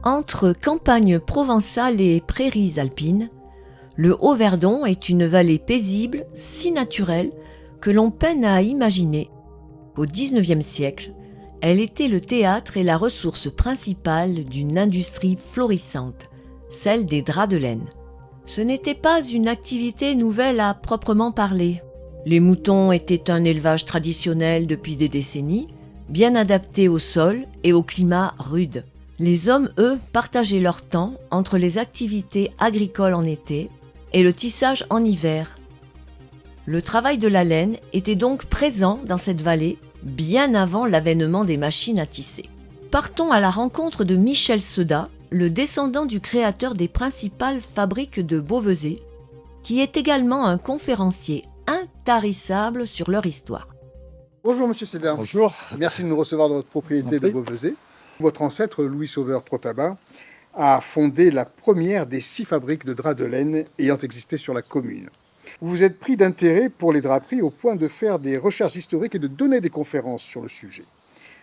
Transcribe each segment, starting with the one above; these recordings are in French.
Entre campagne provençale et prairies alpines, le Haut-Verdon est une vallée paisible, si naturelle que l'on peine à imaginer. Au XIXe siècle, elle était le théâtre et la ressource principale d'une industrie florissante, celle des draps de laine. Ce n'était pas une activité nouvelle à proprement parler. Les moutons étaient un élevage traditionnel depuis des décennies, bien adapté au sol et au climat rude. Les hommes, eux, partageaient leur temps entre les activités agricoles en été et le tissage en hiver. Le travail de la laine était donc présent dans cette vallée bien avant l'avènement des machines à tisser. Partons à la rencontre de Michel Seudat, le descendant du créateur des principales fabriques de Beauvezet, qui est également un conférencier intarissable sur leur histoire. Bonjour Monsieur Seudat. Bonjour. Merci de nous recevoir dans votre propriété de Beauvezet. Votre ancêtre, Louis Sauveur Trotabat, a fondé la première des 6 fabriques de draps de laine ayant existé sur la commune. Vous vous êtes pris d'intérêt pour les draperies au point de faire des recherches historiques et de donner des conférences sur le sujet.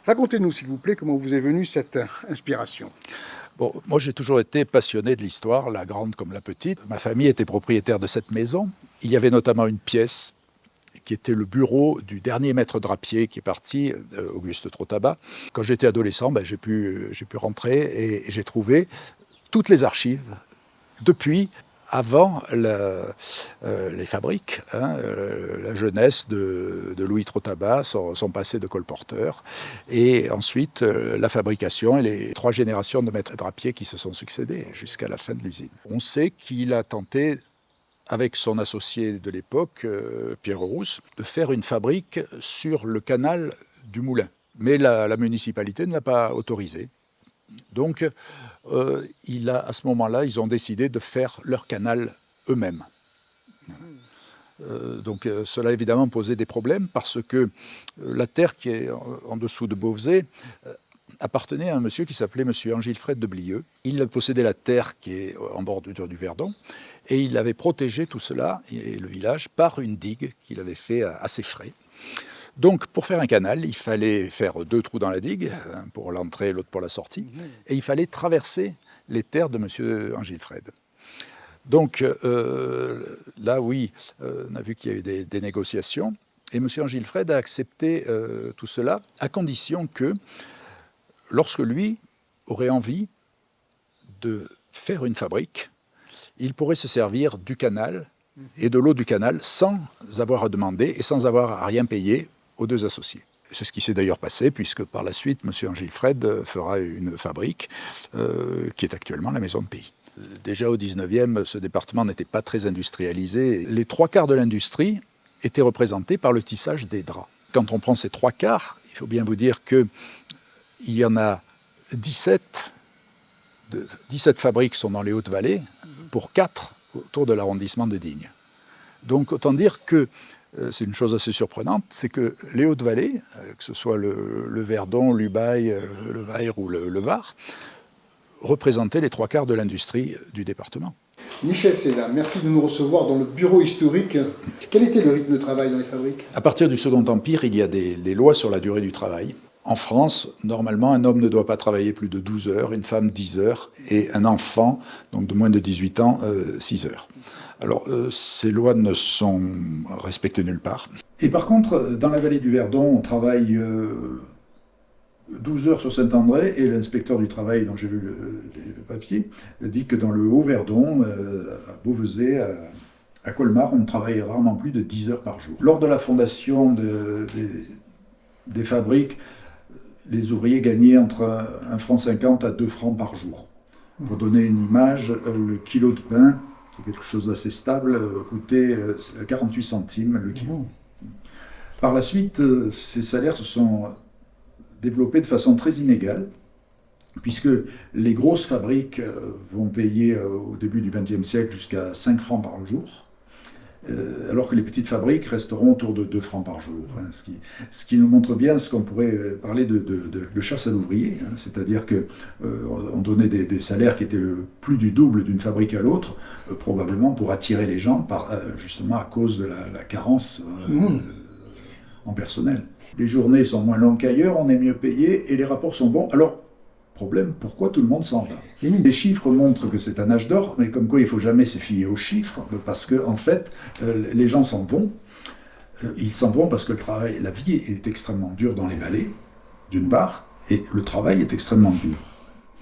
Racontez-nous, s'il vous plaît, comment vous est venue cette inspiration. Bon, moi, j'ai toujours été passionné de l'histoire, la grande comme la petite. Ma famille était propriétaire de cette maison. Il y avait notamment une pièce qui était le bureau du dernier maître drapier qui est parti, Auguste Trotabat. Quand j'étais adolescent, j'ai pu rentrer et j'ai trouvé toutes les archives depuis, avant les fabriques, la jeunesse de Louis Trotabat, son passé de colporteur, et ensuite la fabrication et les 3 générations de maîtres drapiers qui se sont succédés jusqu'à la fin de l'usine. On sait qu'il a tenté, avec son associé de l'époque, Pierre Rousse, de faire une fabrique sur le canal du Moulin. Mais la municipalité ne l'a pas autorisé. Donc, à ce moment-là, ils ont décidé de faire leur canal eux-mêmes. Cela évidemment posait des problèmes parce que la terre qui est en dessous de Beauvezet appartenait à un monsieur qui s'appelait monsieur Angilfred de Blieux. Il possédait la terre qui est en bordure du Verdon et il avait protégé tout cela, et le village, par une digue qu'il avait fait à ses frais. Donc, pour faire un canal, il fallait faire 2 trous dans la digue, un pour l'entrée et l'autre pour la sortie, et il fallait traverser les terres de monsieur Angilfred. Donc, là, oui, on a vu qu'il y a eu des négociations, et monsieur Angilfred a accepté tout cela, à condition que, lorsque lui aurait envie de faire une fabrique, il pourrait se servir du canal et de l'eau du canal sans avoir à demander et sans avoir à rien payer aux 2 associés. C'est ce qui s'est d'ailleurs passé, puisque par la suite, M. Angilfred fera une fabrique qui est actuellement la Maison de Pays. Déjà au 19e, ce département n'était pas très industrialisé. Les 3/4 de l'industrie étaient représentés par le tissage des draps. Quand on prend ces 3/4, il faut bien vous dire qu'il y en a 17 fabriques sont dans les Hautes-Vallées, pour 4 autour de l'arrondissement de Digne. Donc autant dire que c'est une chose assez surprenante, c'est que les Hautes-Vallées, que ce soit le Verdon, l'Ubaye, le Vair ou le Var, représentaient les 3/4 de l'industrie du département. Michel Seudat, merci de nous recevoir dans le bureau historique. Quel était le rythme de travail dans les fabriques ? À partir du Second Empire, il y a des lois sur la durée du travail. En France, normalement, un homme ne doit pas travailler plus de 12 heures, une femme 10 heures, et un enfant, donc de moins de 18 ans, 6 heures. Alors, ces lois ne sont respectées nulle part. Et par contre, dans la vallée du Verdon, on travaille 12 heures sur Saint-André, et l'inspecteur du travail, dont j'ai vu le papier, dit que dans le Haut-Verdon, à Beauvezet, à Colmar, on travaille rarement plus de 10 heures par jour. Lors de la fondation des fabriques, les ouvriers gagnaient entre 1,50 à 2 francs par jour. Pour donner une image, le kilo de pain, qui est quelque chose d'assez stable, coûtait 48 centimes le kilo. Par la suite, ces salaires se sont développés de façon très inégale, puisque les grosses fabriques vont payer au début du XXe siècle jusqu'à 5 francs par jour, alors que les petites fabriques resteront autour de 2 francs par jour. Ce qui nous montre bien ce qu'on pourrait parler de chasse à l'ouvrier, c'est-à-dire qu'on donnait des salaires qui étaient plus du double d'une fabrique à l'autre, probablement pour attirer les gens, justement à cause de la carence en personnel. Les journées sont moins longues qu'ailleurs, on est mieux payé et les rapports sont bons. Alors, Problème, pourquoi tout le monde s'en va? Les chiffres montrent que c'est un âge d'or, mais comme quoi il ne faut jamais se fier aux chiffres, parce que en fait, les gens s'en vont. Ils s'en vont parce que la vie est extrêmement dure dans les vallées, d'une part, et le travail est extrêmement dur.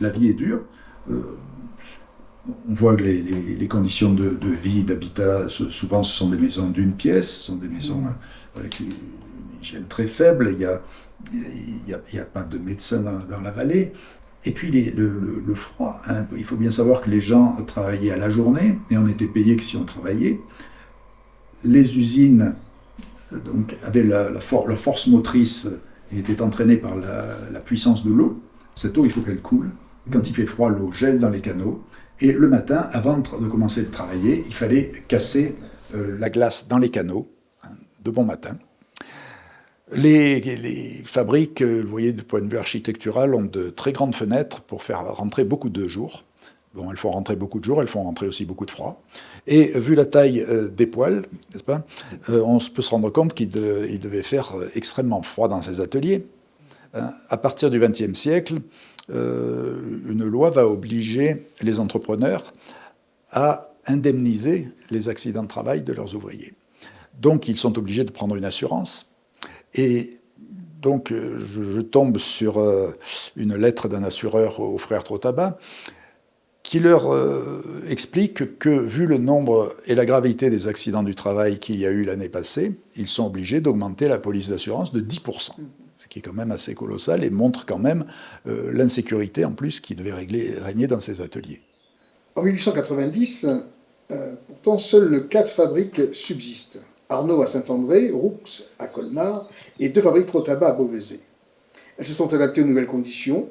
La vie est dure. On voit que les conditions de vie, d'habitat, souvent ce sont des maisons d'une pièce, ce sont des maisons avec une hygiène très faible, il n'y a pas de médecin dans la vallée. Et puis le froid, hein. Il faut bien savoir que les gens travaillaient à la journée et on n'était payé que si on travaillait. Les usines donc, avaient la force motrice et étaient entraînées par la puissance de l'eau. Cette eau, il faut qu'elle coule. Quand il fait froid, l'eau gèle dans les canaux. Et le matin, avant de commencer à travailler, il fallait casser la glace dans les canaux, hein, de bon matin. Les fabriques, vous voyez, du point de vue architectural, ont de très grandes fenêtres pour faire rentrer beaucoup de jours. Bon, elles font rentrer beaucoup de jours, elles font rentrer aussi beaucoup de froid. Et vu la taille des poêles, n'est-ce pas, on peut se rendre compte qu'il devait faire extrêmement froid dans ces ateliers. À partir du XXe siècle, une loi va obliger les entrepreneurs à indemniser les accidents de travail de leurs ouvriers. Donc, ils sont obligés de prendre une assurance. Et donc, je tombe sur une lettre d'un assureur aux frères Trotaba qui leur explique que, vu le nombre et la gravité des accidents du travail qu'il y a eu l'année passée, ils sont obligés d'augmenter la police d'assurance de 10%. Ce qui est quand même assez colossal et montre quand même l'insécurité en plus qui devait régner dans ces ateliers. En 1890, pourtant, seules 4 fabriques subsistent. Arnaud à Saint-André, Roux à Colmar et 2 fabriques Trotaba à Beauvaisis. Elles se sont adaptées aux nouvelles conditions,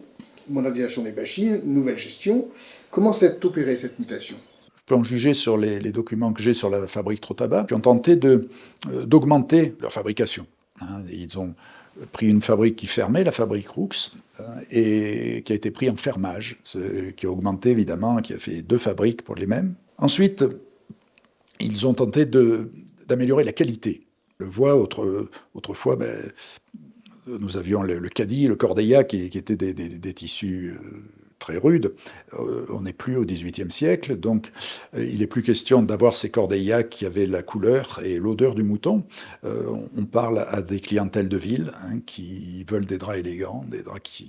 modernisation des machines, nouvelle gestion. Comment s'est opérée cette mutation? Je peux en juger sur les documents que j'ai sur la fabrique Trotaba, qui ont tenté d'augmenter leur fabrication. Ils ont pris une fabrique qui fermait, la fabrique Roux, et qui a été pris en fermage, ce qui a augmenté évidemment, qui a fait 2 fabriques pour les mêmes. Ensuite, ils ont tenté d'améliorer la qualité. On le voit autrefois, nous avions le caddie, le cordeilla, qui étaient des tissus très rudes. On n'est plus au XVIIIe siècle, donc il n'est plus question d'avoir ces cordeillas qui avaient la couleur et l'odeur du mouton. On parle à des clientèles de ville, hein, qui veulent des draps élégants, des draps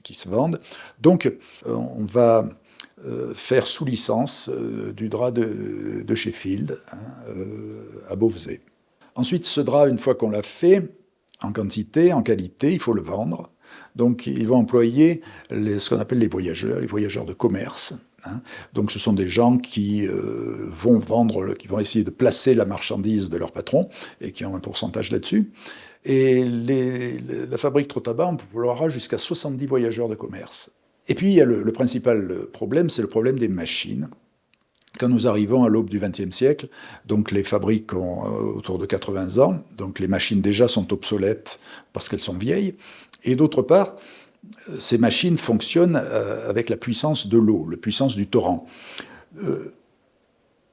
qui se vendent. Donc on va faire sous licence du drap de Sheffield, hein, à Beauvaisis. Ensuite, ce drap, une fois qu'on l'a fait, en quantité, en qualité, il faut le vendre. Donc, ils vont employer ce qu'on appelle les voyageurs de commerce. Hein. Donc, ce sont des gens qui vont vont essayer de placer la marchandise de leur patron et qui ont un pourcentage là-dessus. Et la fabrique Trotaba emploiera jusqu'à 70 voyageurs de commerce. Et puis, il y a le principal problème, c'est le problème des machines. Quand nous arrivons à l'aube du XXe siècle, donc les fabriques ont autour de 80 ans, donc les machines déjà sont obsolètes parce qu'elles sont vieilles, et d'autre part, ces machines fonctionnent avec la puissance de l'eau, la puissance du torrent.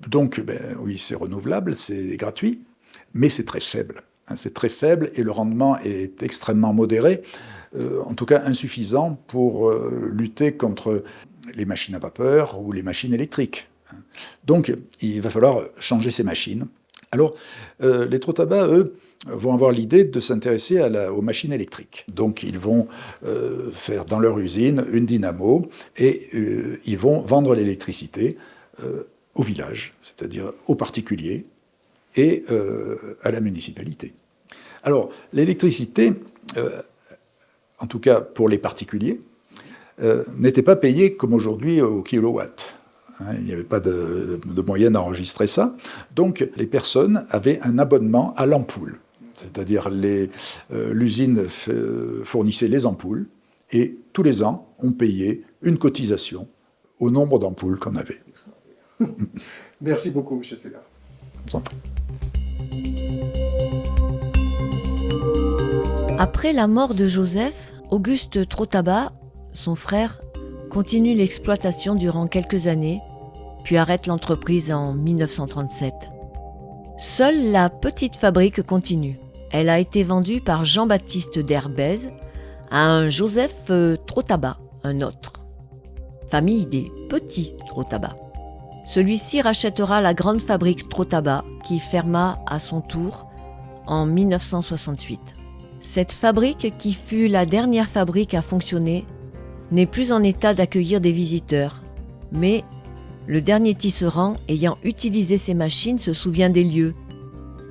Donc, oui, c'est renouvelable, c'est gratuit, mais c'est très faible. C'est très faible et le rendement est extrêmement modéré, en tout cas insuffisant pour lutter contre les machines à vapeur ou les machines électriques. Donc, il va falloir changer ces machines. Alors, les Trotaba, eux, vont avoir l'idée de s'intéresser aux machines électriques. Donc, ils vont faire dans leur usine une dynamo et ils vont vendre l'électricité au village, c'est-à-dire aux particuliers et à la municipalité. Alors, l'électricité, en tout cas pour les particuliers, n'était pas payée comme aujourd'hui au kilowatt. Il n'y avait pas de moyen d'enregistrer ça. Donc, les personnes avaient un abonnement à l'ampoule. C'est-à-dire, l'usine fournissait les ampoules et tous les ans, on payait une cotisation au nombre d'ampoules qu'on avait. Merci beaucoup, M. Segar. Je vous en prie. Après la mort de Joseph, Auguste Trotaba, son frère, continue l'exploitation durant quelques années, puis arrête l'entreprise en 1937. Seule la petite fabrique continue. Elle a été vendue par Jean-Baptiste d'Herbez à un Joseph Trotaba, un autre. Famille des petits Trotaba. Celui-ci rachètera la grande fabrique Trotaba qui ferma à son tour en 1968. Cette fabrique, qui fut la dernière fabrique à fonctionner, n'est plus en état d'accueillir des visiteurs, mais le dernier tisserand ayant utilisé ces machines se souvient des lieux.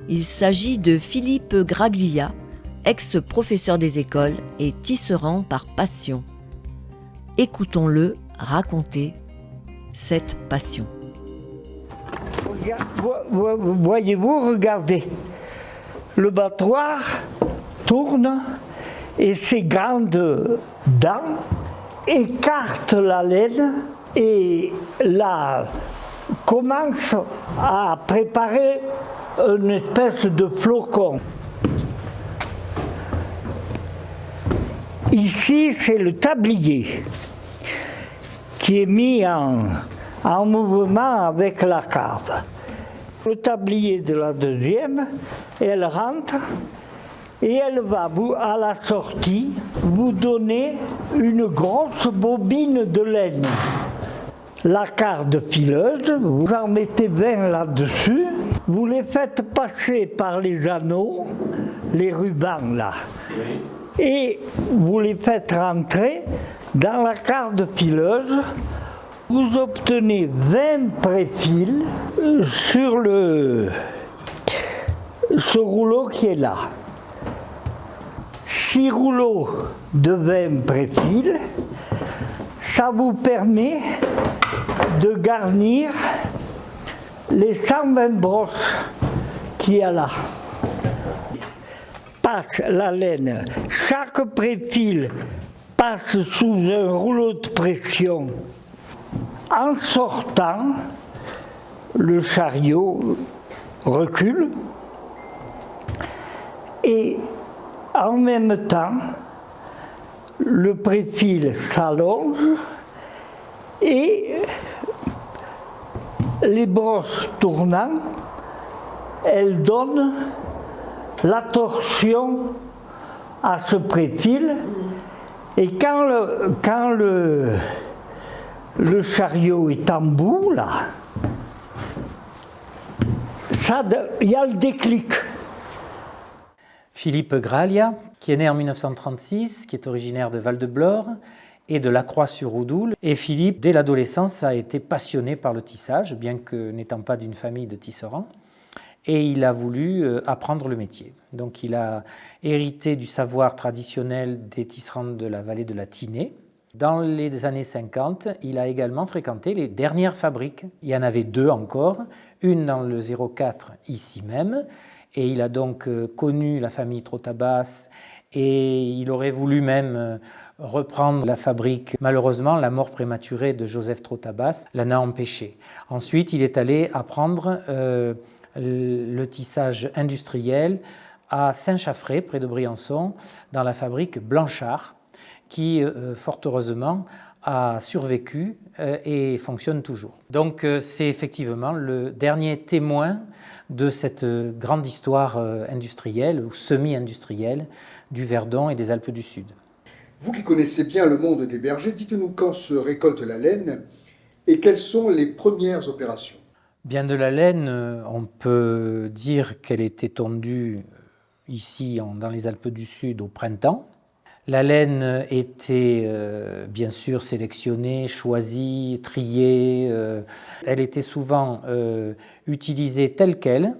Il s'agit de Philippe Graglia, ex-professeur des écoles et tisserand par passion. Écoutons-le raconter cette passion. Voyez-vous, regardez, le battoir tourne et ses grandes dents écartent la laine et là commence à préparer une espèce de flocon. Ici, c'est le tablier qui est mis en mouvement avec la carte. Le tablier de la deuxième, elle rentre et elle va, à la sortie, vous donner une grosse bobine de laine. La carte fileuse, vous en mettez 20 là-dessus, vous les faites passer par les anneaux, les rubans là, et vous les faites rentrer dans la carte fileuse. Vous obtenez 20 préfils sur ce rouleau qui est là. 6 rouleaux de 20 préfils, ça vous permet de garnir les 120 brosses qu'il y a là. Passe la laine, chaque préfil passe sous un rouleau de pression. En sortant, le chariot recule et en même temps, le préfil s'allonge et les brosses tournant, elles donnent la torsion à ce préfil et quand le chariot est en bout, là, il y a le déclic. Philippe Graglia, qui est né en 1936, qui est originaire de Val-de-Blore et de Lacroix-sur-Oudoul. Et Philippe, dès l'adolescence, a été passionné par le tissage, bien que n'étant pas d'une famille de tisserands. Et il a voulu apprendre le métier. Donc il a hérité du savoir traditionnel des tisserands de la vallée de la Tinée. Dans les années 50, il a également fréquenté les dernières fabriques. Il y en avait 2 encore, une dans le 04 ici même, et il a donc connu la famille Trotabas et il aurait voulu même reprendre la fabrique. Malheureusement, la mort prématurée de Joseph Trotabas l'en a empêché. Ensuite, il est allé apprendre le tissage industriel à Saint-Chaffré, près de Briançon, dans la fabrique Blanchard, qui, fort heureusement, a survécu et fonctionne toujours. Donc c'est effectivement le dernier témoin de cette grande histoire industrielle ou semi-industrielle du Verdon et des Alpes du Sud. Vous qui connaissez bien le monde des bergers, dites-nous quand se récolte la laine et quelles sont les premières opérations? Bien, de la laine, on peut dire qu'elle était tondue ici dans les Alpes du Sud au printemps. La laine était bien sûr sélectionnée, choisie, triée. Elle était souvent utilisée telle qu'elle.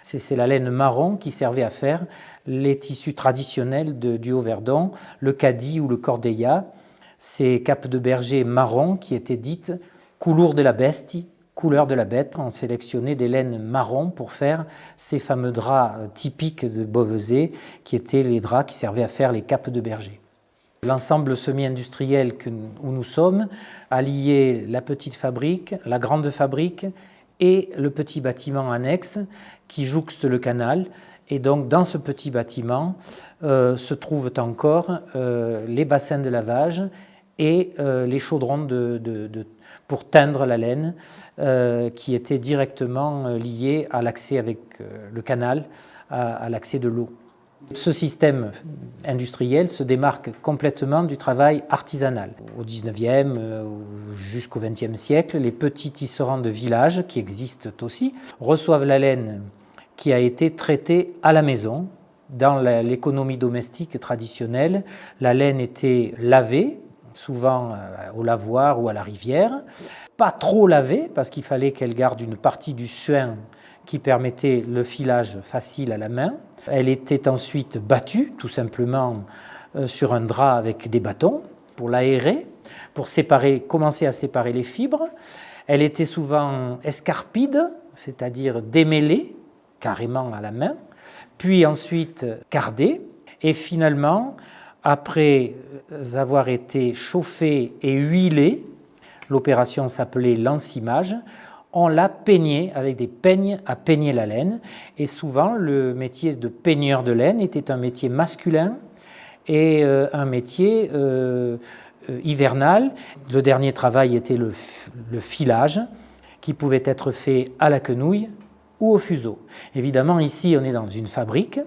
C'est la laine marron qui servait à faire les tissus traditionnels du Haut-Verdon, le cadi ou le cordeilla. Ces capes de berger marron qui étaient dites couleur de la bestie, couleur de la bête. On sélectionnait des laines marron pour faire ces fameux draps typiques de Beauvaisis qui étaient les draps qui servaient à faire les capes de berger. L'ensemble semi-industriel où nous sommes a lié la petite fabrique, la grande fabrique et le petit bâtiment annexe qui jouxte le canal. Et donc dans ce petit bâtiment se trouvent encore les bassins de lavage et les chaudrons pour teindre la laine qui étaient directement liés à l'accès avec le canal, à l'accès de l'eau. Ce système industriel se démarque complètement du travail artisanal. Au 19e jusqu'au 20e siècle, les petits tisserands de village, qui existent aussi, reçoivent la laine qui a été traitée à la maison. Dans l'économie domestique traditionnelle, la laine était lavée, souvent au lavoir ou à la rivière. Pas trop lavée, parce qu'il fallait qu'elle garde une partie du suin qui permettait le filage facile à la main. Elle était ensuite battue, tout simplement, sur un drap avec des bâtons, pour l'aérer, pour commencer à séparer les fibres. Elle était souvent escarpide, c'est-à-dire démêlée, carrément à la main, puis ensuite cardée, et finalement, après avoir été chauffée et huilée, l'opération s'appelait l'encimage, on la peignait avec des peignes à peigner la laine. Et souvent, le métier de peigneur de laine était un métier masculin et un métier hivernal. Le dernier travail était le filage, qui pouvait être fait à la quenouille ou au fuseau. Évidemment, ici, on est dans une fabrique.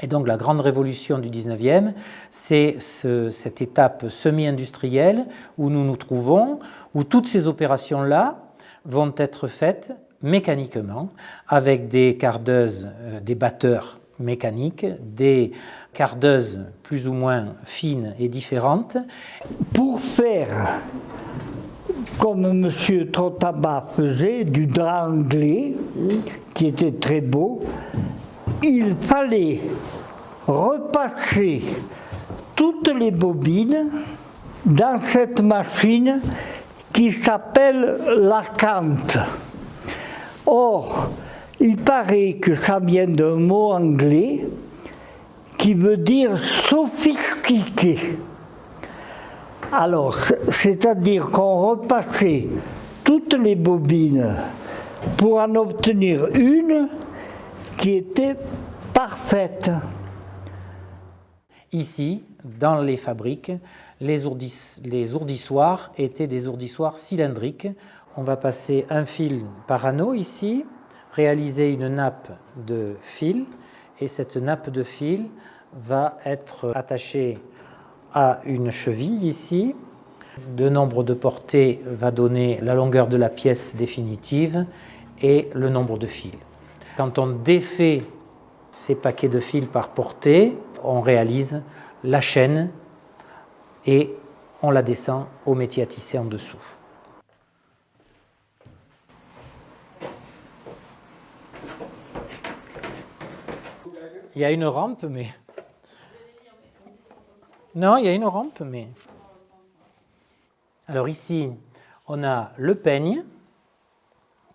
Et donc, la grande révolution du 19e, c'est cette étape semi-industrielle où nous nous trouvons, où toutes ces opérations-là vont être faites mécaniquement avec des cardeuses, des batteurs mécaniques, des cardeuses plus ou moins fines et différentes. Pour faire, comme M. Trottabat faisait, du drap anglais, qui était très beau, il fallait repasser toutes les bobines dans cette machine qui s'appelle la cante. Or, il paraît que ça vient d'un mot anglais qui veut dire sophistiqué. Alors, c'est-à-dire qu'on repassait toutes les bobines pour en obtenir une qui était parfaite. Ici, dans les fabriques, les ourdissoirs étaient des ourdissoirs cylindriques. On va passer un fil par anneau ici, réaliser une nappe de fil, et cette nappe de fil va être attachée à une cheville ici. Le nombre de portées va donner la longueur de la pièce définitive et le nombre de fils. Quand on défait ces paquets de fils par portée, on réalise la chaîne et on la descend au métier à tisser en dessous. Il y a une rampe, mais... Non, il y a une rampe, mais... Alors ici, on a le peigne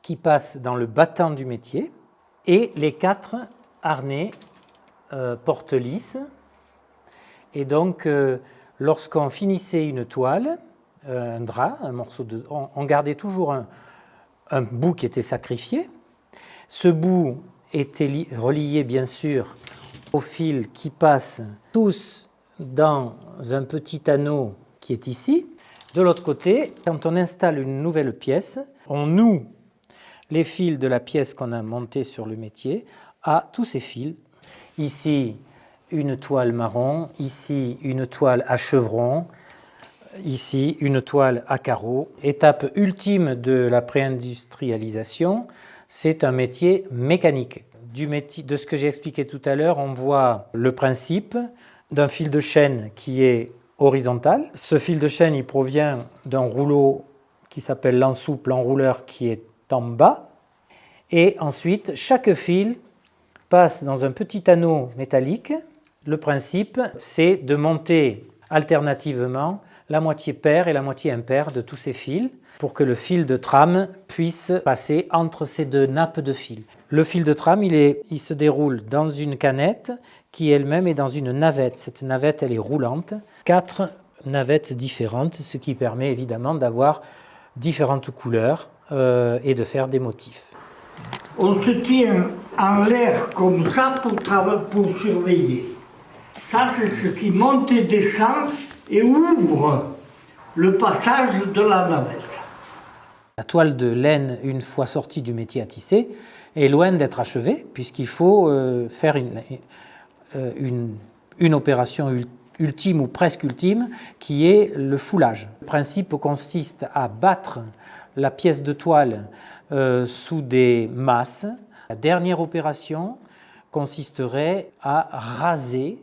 qui passe dans le battant du métier et les 4 harnais porte-lisses. Et donc, lorsqu'on finissait une toile, un drap, un morceau de... On gardait toujours un bout qui était sacrifié. Ce bout était relié, bien sûr, aux fils qui passent tous dans un petit anneau qui est ici. De l'autre côté, quand on installe une nouvelle pièce, on noue les fils de la pièce qu'on a montée sur le métier à tous ces fils. Ici, une toile marron, ici, une toile à chevron, ici, une toile à carreaux. Étape ultime de la préindustrialisation, c'est un métier mécanique. De ce que j'ai expliqué tout à l'heure, on voit le principe d'un fil de chaîne qui est horizontal. Ce fil de chaîne, il provient d'un rouleau qui s'appelle l'ensoupe, l'enrouleur, qui est en bas. Et ensuite, chaque fil passe dans un petit anneau métallique. Le principe, c'est de monter alternativement la moitié paire et la moitié impaire de tous ces fils pour que le fil de trame puisse passer entre ces 2 nappes de fil. Le fil de trame, il se déroule dans une canette qui elle-même est dans une navette. Cette navette, elle est roulante. 4 navettes différentes, ce qui permet évidemment d'avoir différentes couleurs et de faire des motifs. On se tient en l'air comme ça pour surveiller. Ça, c'est ce qui monte et descend et ouvre le passage de la navette. La toile de laine, une fois sortie du métier à tisser, est loin d'être achevée, puisqu'il faut faire une opération ultime ou presque ultime, qui est le foulage. Le principe consiste à battre la pièce de toile sous des masses. La dernière opération consisterait à raser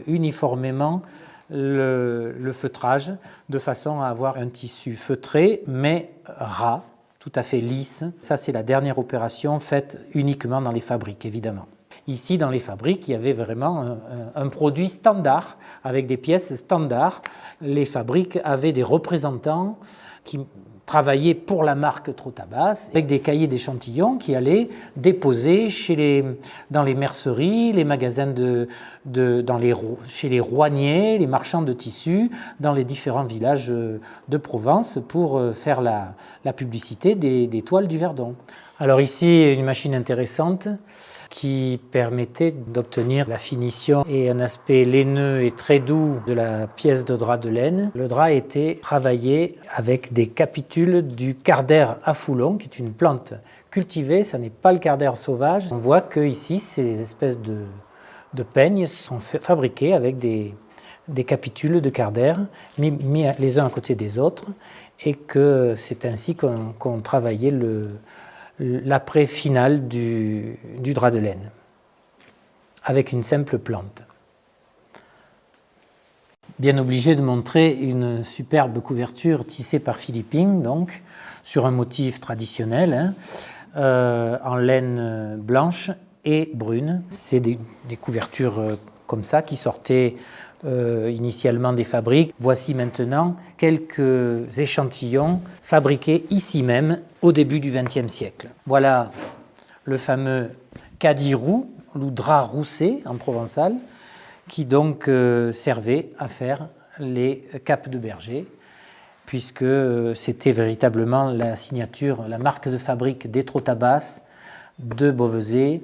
uniformément le feutrage de façon à avoir un tissu feutré mais ras, tout à fait lisse. Ça, c'est la dernière opération faite uniquement dans les fabriques, évidemment. Ici, dans les fabriques, il y avait vraiment un produit standard, avec des pièces standards. Les fabriques avaient des représentants qui travaillaient pour la marque Trottabas, avec des cahiers d'échantillons qui allaient déposer dans les merceries, les magasins chez les rouaniers, les marchands de tissus, dans les différents villages de Provence pour faire la publicité des toiles du Verdon. Alors ici, une machine intéressante qui permettait d'obtenir la finition et un aspect laineux et très doux de la pièce de drap de laine. Le drap était travaillé avec des capitules du cardère à foulon, qui est une plante cultivée, ça n'est pas le cardère sauvage. On voit que ici, ces espèces de peignes sont fabriqués avec des capitules de cardère mis les uns à côté des autres, et que c'est ainsi qu'on travaillait l'après final du drap de laine, avec une simple plante. Bien obligé de montrer une superbe couverture tissée par Philippine, donc, sur un motif traditionnel, en laine blanche et brune. C'est des couvertures comme ça qui sortaient initialement des fabriques. Voici maintenant quelques échantillons fabriqués ici même au début du XXe siècle. Voilà le fameux cadirou, ou drap roussé en provençal, qui donc servait à faire les capes de berger, puisque c'était véritablement la signature, la marque de fabrique des Trottabas de Beauvaisis.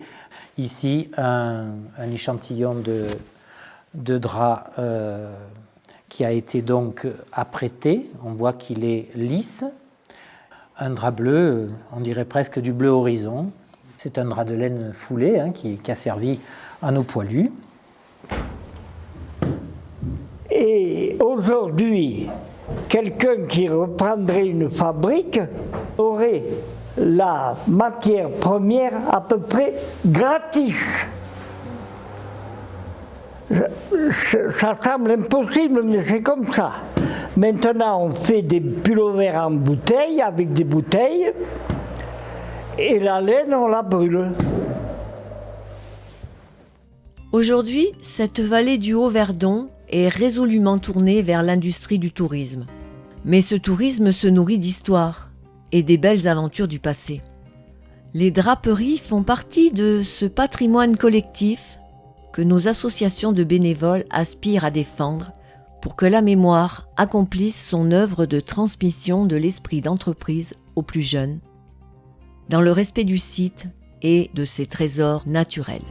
Ici, un échantillon de drap qui a été donc apprêté. On voit qu'il est lisse. Un drap bleu, on dirait presque du bleu horizon. C'est un drap de laine foulé qui a servi à nos poilus. Et aujourd'hui, quelqu'un qui reprendrait une fabrique aurait la matière première à peu près gratis. Ça semble impossible, mais c'est comme ça. Maintenant, on fait des pullovers en bouteille, avec des bouteilles, et la laine, on la brûle. Aujourd'hui, cette vallée du Haut-Verdon est résolument tournée vers l'industrie du tourisme. Mais ce tourisme se nourrit d'histoire et des belles aventures du passé. Les draperies font partie de ce patrimoine collectif que nos associations de bénévoles aspirent à défendre pour que la mémoire accomplisse son œuvre de transmission de l'esprit d'entreprise aux plus jeunes, dans le respect du site et de ses trésors naturels.